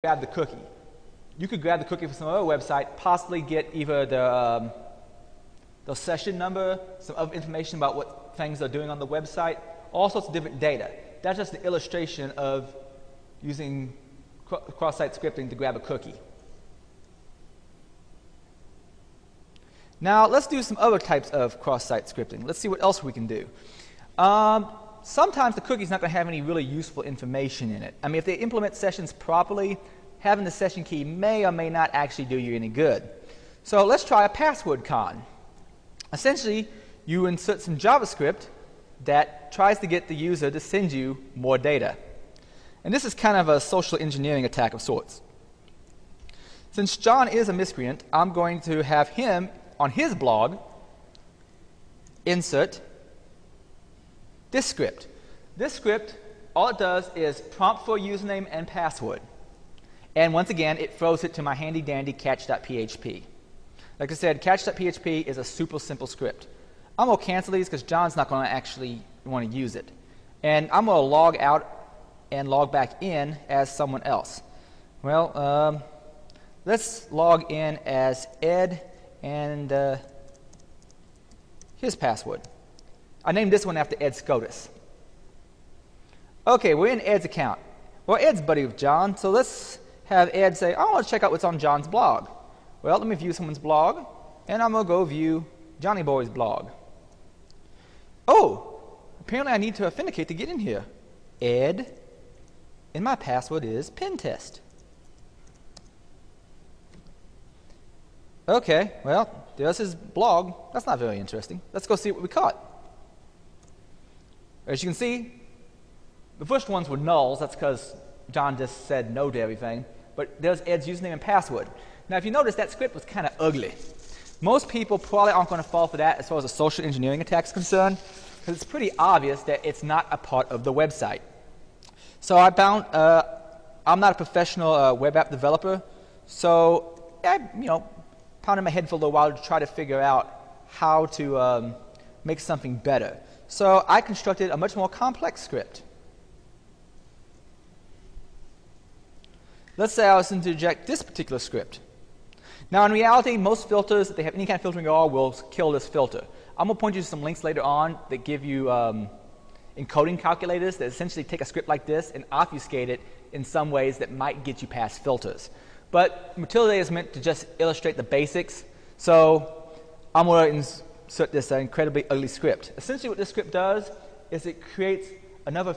grab the cookie. You could grab the cookie from some other website, possibly get either the session number, some other information about what things they're doing on the website, all sorts of different data. That's just an illustration of using cross-site scripting to grab a cookie. Now let's do some other types of cross-site scripting. Let's see what else we can do. Sometimes the cookie's not going to have any really useful information in it. I mean, if they implement sessions properly, having the session key may or may not actually do you any good. So let's try a password con. Essentially, you insert some JavaScript that tries to get the user to send you more data. And this is kind of a social engineering attack of sorts. Since John is a miscreant, I'm going to have him, on his blog, insert this script. This script, all it does is prompt for a username and password. And once again, it throws it to my handy-dandy catch.php. Like I said, catch.php is a super simple script. I'm going to cancel these because John's not going to actually want to use it. And I'm going to log out and log back in as someone else. Well, let's log in as Ed and his password. I named this one after Ed Scotus. Okay, we're in Ed's account. Well, Ed's buddy with John, so let's have Ed say, I want to check out what's on John's blog. Well, let me view someone's blog, and I'm going to go view Johnny Boy's blog. Oh, apparently I need to authenticate to get in here. Ed, and my password is pentest. Okay, well, there's his blog. That's not very interesting. Let's go see what we caught. As you can see, the first ones were nulls. That's because John just said no to everything. But there's Ed's username and password. Now, if you notice, that script was kind of ugly. Most people probably aren't going to fall for that as far as a social engineering attack is concerned, because it's pretty obvious that it's not a part of the website. So I found, I'm not a professional web app developer, so I, pounded my head for a little while to try to figure out how to make something better. So I constructed a much more complex script. Let's say I was to inject this particular script. Now, in reality, most filters, if they have any kind of filtering at all, will kill this filter. I'm going to point you to some links later on that give you encoding calculators that essentially take a script like this and obfuscate it in some ways that might get you past filters. But Mutillidae is meant to just illustrate the basics, so I'm going to insert this incredibly ugly script. Essentially what this script does is it creates another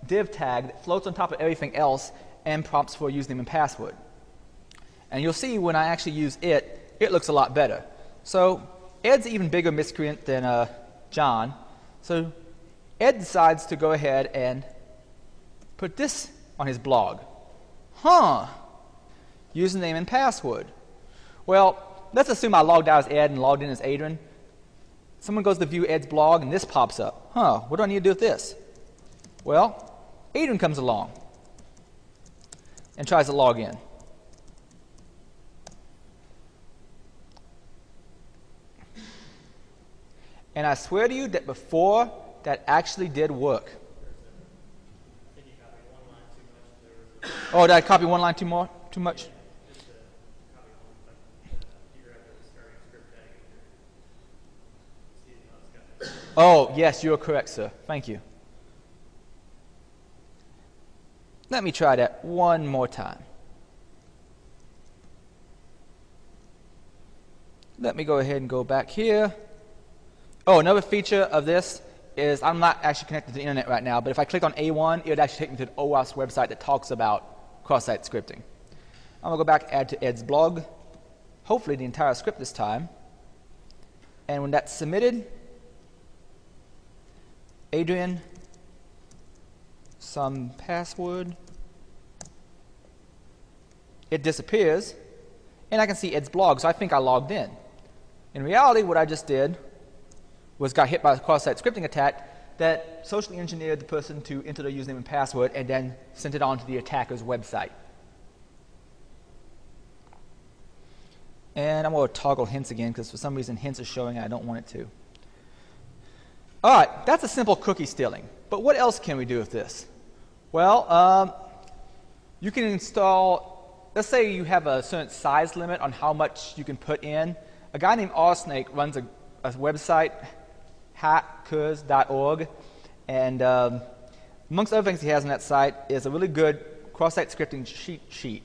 div tag that floats on top of everything else and prompts for a username and password. And you'll see when I actually use it, it looks a lot better. So Ed's an even bigger miscreant than John. So Ed decides to go ahead and put this on his blog. Username and password. Well, let's assume I logged out as Ed and logged in as Adrian. Someone goes to view Ed's blog and this pops up. What do I need to do with this? Well, Adrian comes along and tries to log in. And I swear to you that before, that actually did work. Oh, did I copy one line too much? Oh, yes, you're correct, sir. Thank you. Let me try that one more time. Let me go ahead and go back here. Oh, another feature of this is I'm not actually connected to the internet right now, but if I click on A1, it would actually take me to the OWASP website that talks about cross-site scripting. I'm going to go back, add to Ed's blog, hopefully the entire script this time. And when that's submitted, Adrian, some password, it disappears, and I can see Ed's blog, so I think I logged in. In reality, what I just did was got hit by a cross-site scripting attack that socially engineered the person to enter their username and password and then sent it on to the attacker's website. And I'm going to toggle hints again because for some reason hints is showing and I don't want it to. All right, that's a simple cookie stealing. But what else can we do with this? Well, you can install, let's say you have a certain size limit on how much you can put in. A guy named Snake runs a website, hackers.org, and amongst other things he has on that site is a really good cross-site scripting cheat sheet.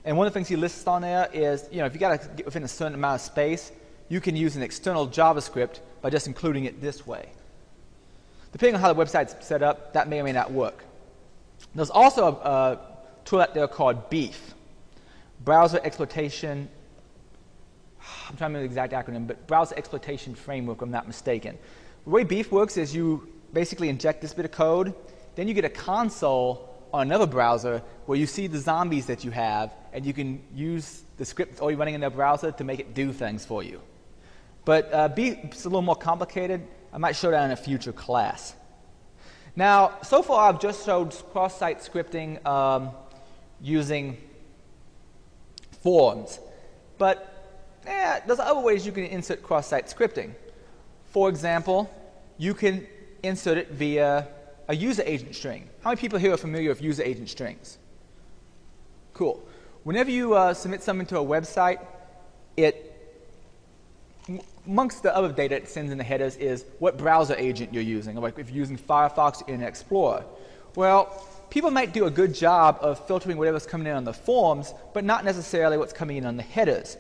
And one of the things he lists on there is, if you got to get within a certain amount of space, you can use an external JavaScript by just including it this way. Depending on how the website's set up, that may or may not work. There's also a tool out there called Beef, Browser Exploitation. I'm trying to remember the exact acronym, but Browser Exploitation Framework, if I'm not mistaken. The way Beef works is you basically inject this bit of code, then you get a console on another browser where you see the zombies that you have, and you can use the script that's already running in their browser to make it do things for you. But Beef's a little more complicated. I might show that in a future class. Now, so far I've just showed cross-site scripting using forms, but there's other ways you can insert cross-site scripting. For example, you can insert it via a user agent string. How many people here are familiar with user agent strings? Cool. Whenever you submit something to a website, amongst the other data it sends in the headers is what browser agent you're using, like if you're using Firefox or Internet Explorer. Well, people might do a good job of filtering whatever's coming in on the forms, but not necessarily what's coming in on the headers.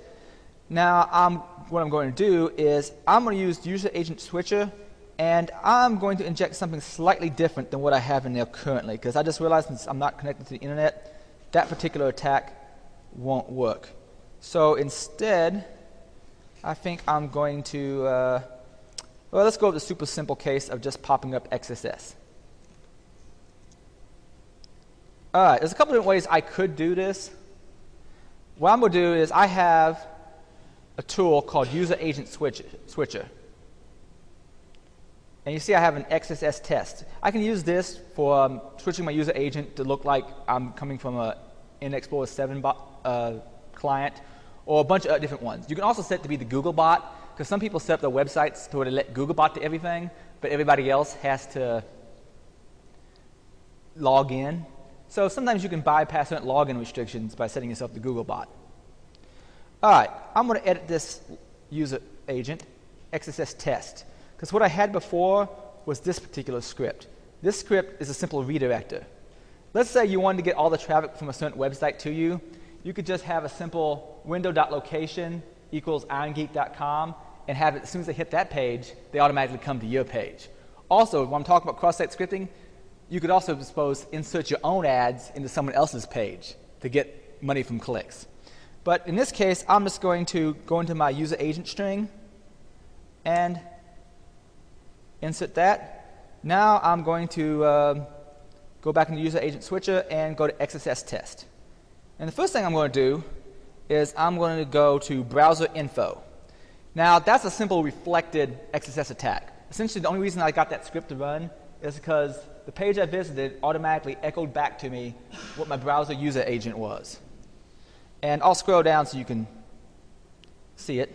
Now, what I'm going to do is I'm going to use user agent switcher, and I'm going to inject something slightly different than what I have in there currently, because I just realized since I'm not connected to the internet, that particular attack won't work. So instead, I think I'm going to, well, let's go with the super simple case of just popping up XSS. All right, there's a couple different ways I could do this. What I'm going to do is I have a tool called User Agent Switcher. And you see I have an XSS test. I can use this for switching my user agent to look like I'm coming from an Internet Explorer 7 client, or a bunch of different ones. You can also set it to be the Googlebot, because some people set up their websites to where they let Googlebot to everything, but everybody else has to log in. So sometimes you can bypass certain login restrictions by setting yourself to Googlebot. All right, I'm going to edit this user agent, XSS test, because what I had before was this particular script. This script is a simple redirector. Let's say you wanted to get all the traffic from a certain website to you. You could just have a simple window.location equals irongeek.com and have it, as soon as they hit that page, they automatically come to your page. Also, when I'm talking about cross-site scripting, you could also, suppose, insert your own ads into someone else's page to get money from clicks. But in this case, I'm just going to go into my user agent string and insert that. Now I'm going to go back into user agent switcher and go to XSS test. And the first thing I'm going to do is I'm going to go to browser info. Now that's a simple reflected XSS attack. Essentially the only reason I got that script to run is because the page I visited automatically echoed back to me what my browser user agent was. And I'll scroll down so you can see it.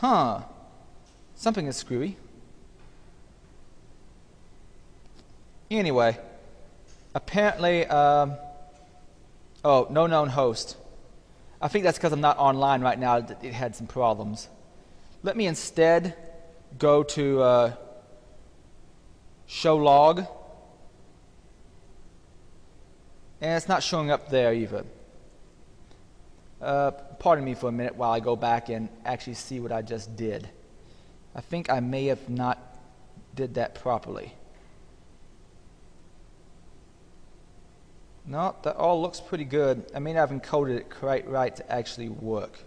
Something is screwy. Anyway, apparently, no known host. I think that's because I'm not online right now. It had some problems. Let me instead go to show log. And it's not showing up there either. Pardon me for a minute while I go back and actually see what I just did. I think I may have not did that properly. No, that all looks pretty good. I may not have encoded it quite right to actually work.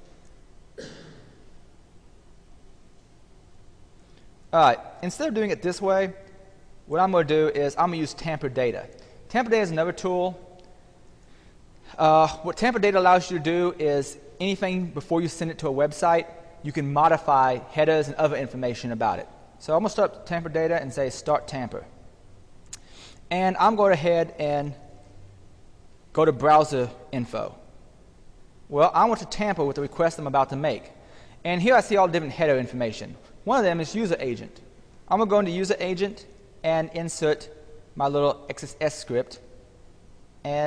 All right, instead of doing it this way, what I'm going to do is I'm going to use Tamper data. Tamper data is another tool. What Tamper data allows you to do is anything before you send it to a website, you can modify headers and other information about it. So I'm going to start Tamper data and say start Tamper. And I'm going ahead and go to browser info. Well, I want to tamper with the request I'm about to make. And here I see all the different header information. One of them is user agent. I'm going to go into user agent and insert my little XSS script. And